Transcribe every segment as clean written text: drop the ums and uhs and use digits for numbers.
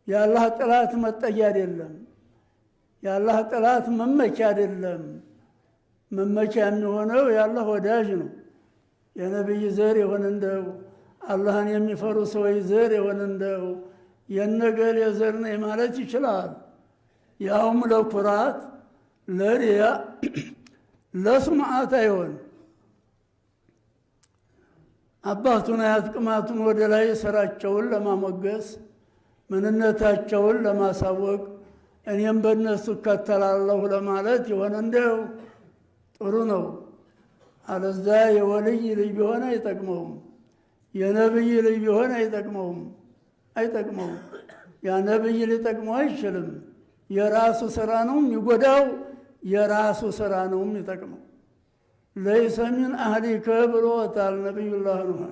የአላህ ጥላት መጠጊያ አይደለም። የአላህ ጥላት መመኪያ አይደለም። መመኪያ የሚሆነው የአላህ ወዳጅ ነው። የነብይ ዘር የሆነ እንደው አላህን የሚፈሩ ሰዎች ዘር የሆነ እንደው የነገሌ ዘር ነኝ ማለት ይችላል። ያውም ለኩራት ለሪያ ለስምዓት አይሆን። አባቱን አያት ቅማቱን ወደ ላይ ስራቸውን ለማሞገስ ምንነታቸውን ለማሳወቅ እኔም በእነሱ እከተላለሁ ለማለት የሆነ እንደው ጥሩ ነው። አለዛ የወልይ ልጅ ቢሆን አይጠቅመውም። የነብይ ልጅ ቢሆን አይጠቅመውም። ያ ነብይ ሊጠቅመው አይችልም። የራሱ ስራ ነው የሚጎዳው፣ የራሱ ስራ ነው የሚጠቅመው። ለይሰ ሚን አህሊከ ብሎታል ነቢዩላህ ኑህ።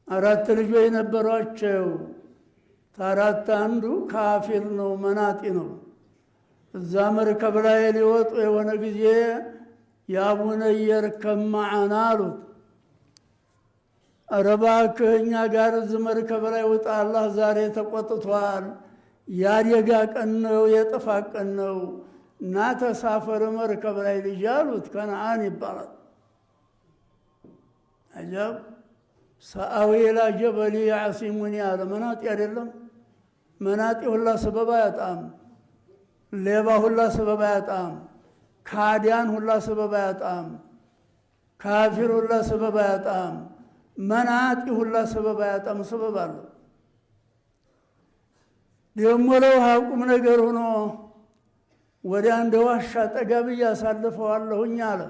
4 ልጆች ነበሯቸው። ከአራት አንዱ ካፊር ነው፣ መናጢ ነው። እዛ መርከብ ላይ ሊወጡ የሆነ ጊዜ ያ ቡነየ እርከብ መዐና አሉት። ኧረ እባክህ እኛ ጋር እዚህ መርከብ ላይ ውጣ፣ አላህ ዛሬ ተቆጥቷል። የአደጋ ቀን ነው፣ የጥፋት ቀን ነው። እና ተሳፈር መርከብ ላይ ልጅ አሉት። ከነዓን ይባላል። አጀብ ሰአዊ ኢላ ጀበሊ ያዕሲሙኒ አለ። መናጢ አይደለም። መናጢ ሁላ ሰበብ አያጣም። ሌባ ሁላ ሰበብ አያጣም። ካዲያን ሁላ ሰበብ አያጣም። ካፊር ሁላ ሰበብ አያጣም። መናጢ ሁላ ሰበብ አያጣም። ሰበብ አለው። ደግሞ ለውሃ ቁም ነገር ሆኖ ወደ አንድ ዋሻ ጠጋ ብዬ አሳልፈዋለሁኝ አለ።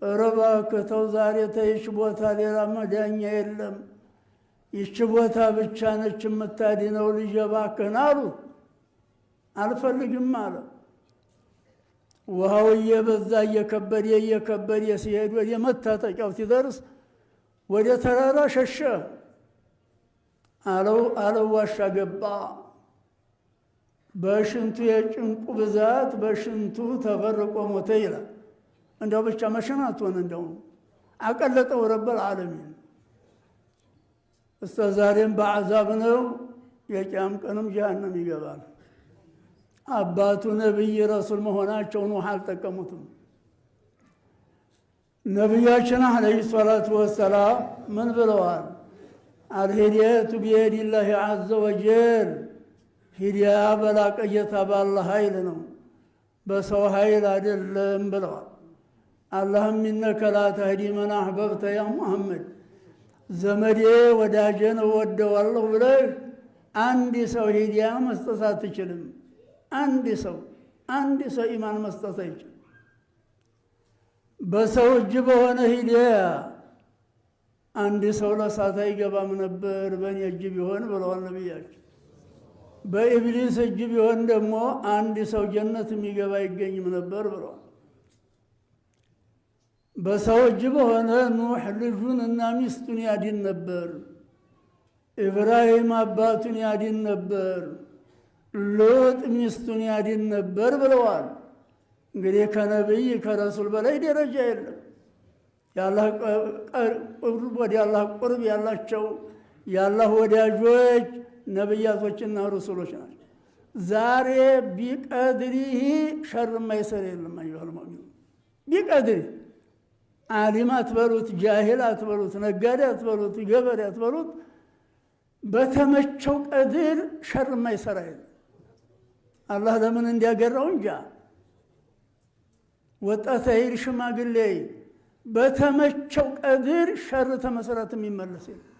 ኧረ እባክህ ተው፣ ዛሬ ተይች ቦታ ሌላ መዳኛ የለም፣ ይች ቦታ ብቻ ነች የምታድነው ልጄ እባክህን አሉት። አልፈልግም አለ። ውሃው እየበዛ እየከበደ ሲሄድ ወደ መታጠቂያው ሲደርስ ወደ ተራራ ሸሸ። አለው ዋሻ ገባ። በሽንቱ የጭንቁ ብዛት በሽንቱ ተፈርቆ ሞተ ይላል። እንደው ብቻ መሸናት ሆነ። እንደው አቀለጠው ረበል ዓለሚን። እስከ ዛሬም በዐዛብ ነው። የቂያም ቀንም ጀሃነም ይገባል። አባቱ ነብይ ረሱል መሆናቸውን ውሃ አልጠቀሙትም። ነቢያችን አለይሂ ሰላቱ ወሰላም ምን ብለዋል? አልሂዳየቱ ቢየዲላሂ ዐዘ ወጀል፣ ሂዳያ በላቀ ጌታ በአላህ ኃይል ነው፣ በሰው ኃይል አይደለም ብለዋል። አላህም ኢነከ ላ ተህዲ መን አሕበብተ ያ ሙሐመድ፣ ዘመዴ ወዳጄን እወደዋለሁ ብለህ አንድ ሰው ሂዳያ መስጠት አትችልም። አንድ ሰው ኢማን መስጠት አይችልም። በሰው እጅ በሆነ ሂዳያ አንድ ሰው ለእሳት አይገባም ነበር በእኔ እጅ ቢሆን ብለዋል ነቢያችን። በኢብሊስ እጅ ቢሆን ደግሞ አንድ ሰው ጀነት የሚገባ አይገኝም ነበር ብለዋል። በሰው እጅ በሆነ ኑሕ ልጁን እና ሚስቱን ያድን ነበር። ኢብራሂም አባቱን ያድን ነበር። ሎጥ ሚስቱን ያድን ነበር ብለዋል። እንግዲህ ከነቢይ ከረሱል በላይ ደረጃ የለም። የአላህ ቁርብ ወደ አላህ ቁርብ ያላቸው የአላህ ወዳጆች ነቢያቶችና ረሱሎች ናቸው። ዛሬ ቢቀድሪህ ሸር የማይሰር የለም። አዩሃል ሙእሚኑን ቢቀድሪህ ዓሊም አትበሉት፣ ጃሂል አትበሉት፣ ነጋዴ አትበሉት፣ ገበሬ አትበሉት፣ በተመቸው ቀድር ሸር የማይሰራ የለም። አላህ ለምን እንዲያገራው እንጃ። ወጣት አይል ሽማግሌ በተመቸው ቀድር ሸር ተመሰረት የሚመለስ የለም።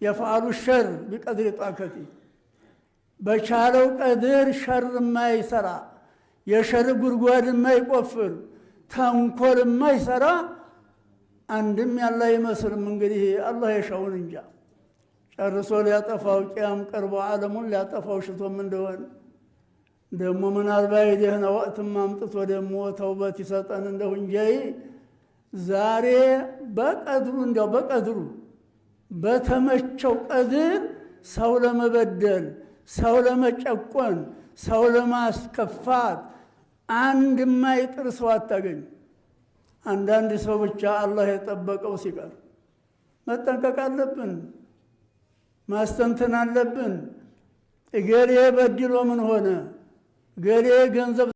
የፈዓሉ ሸር ቢቀድሪ ጣከቲ፣ በቻለው ቀድር ሸር የማይሰራ የሸር ጉድጓድ የማይቆፍር ተንኮል የማይሰራ አንድም ያለ አይመስልም። እንግዲህ አላህ የሻውን እንጃ። ጨርሶ ሊያጠፋው ቂያም ቀርቦ ዓለሙን ሊያጠፋው ሽቶም እንደሆን ደግሞ ምናልባት የደህና ወቅትም አምጥቶ ደግሞ ተውበት ይሰጠን እንደው እንጂ ዛሬ በቀድሩ እንደው በቀድሩ በተመቸው ቀድር ሰው ለመበደል፣ ሰው ለመጨቆን፣ ሰው ለማስከፋት አንድ የማይጥር ሰው አታገኝ። አንዳንድ ሰው ብቻ አላህ የጠበቀው ሲቀር መጠንቀቅ አለብን። ማስተንተን አለብን። እገሌ በድሎ ምን ሆነ፣ እገሌ ገንዘብ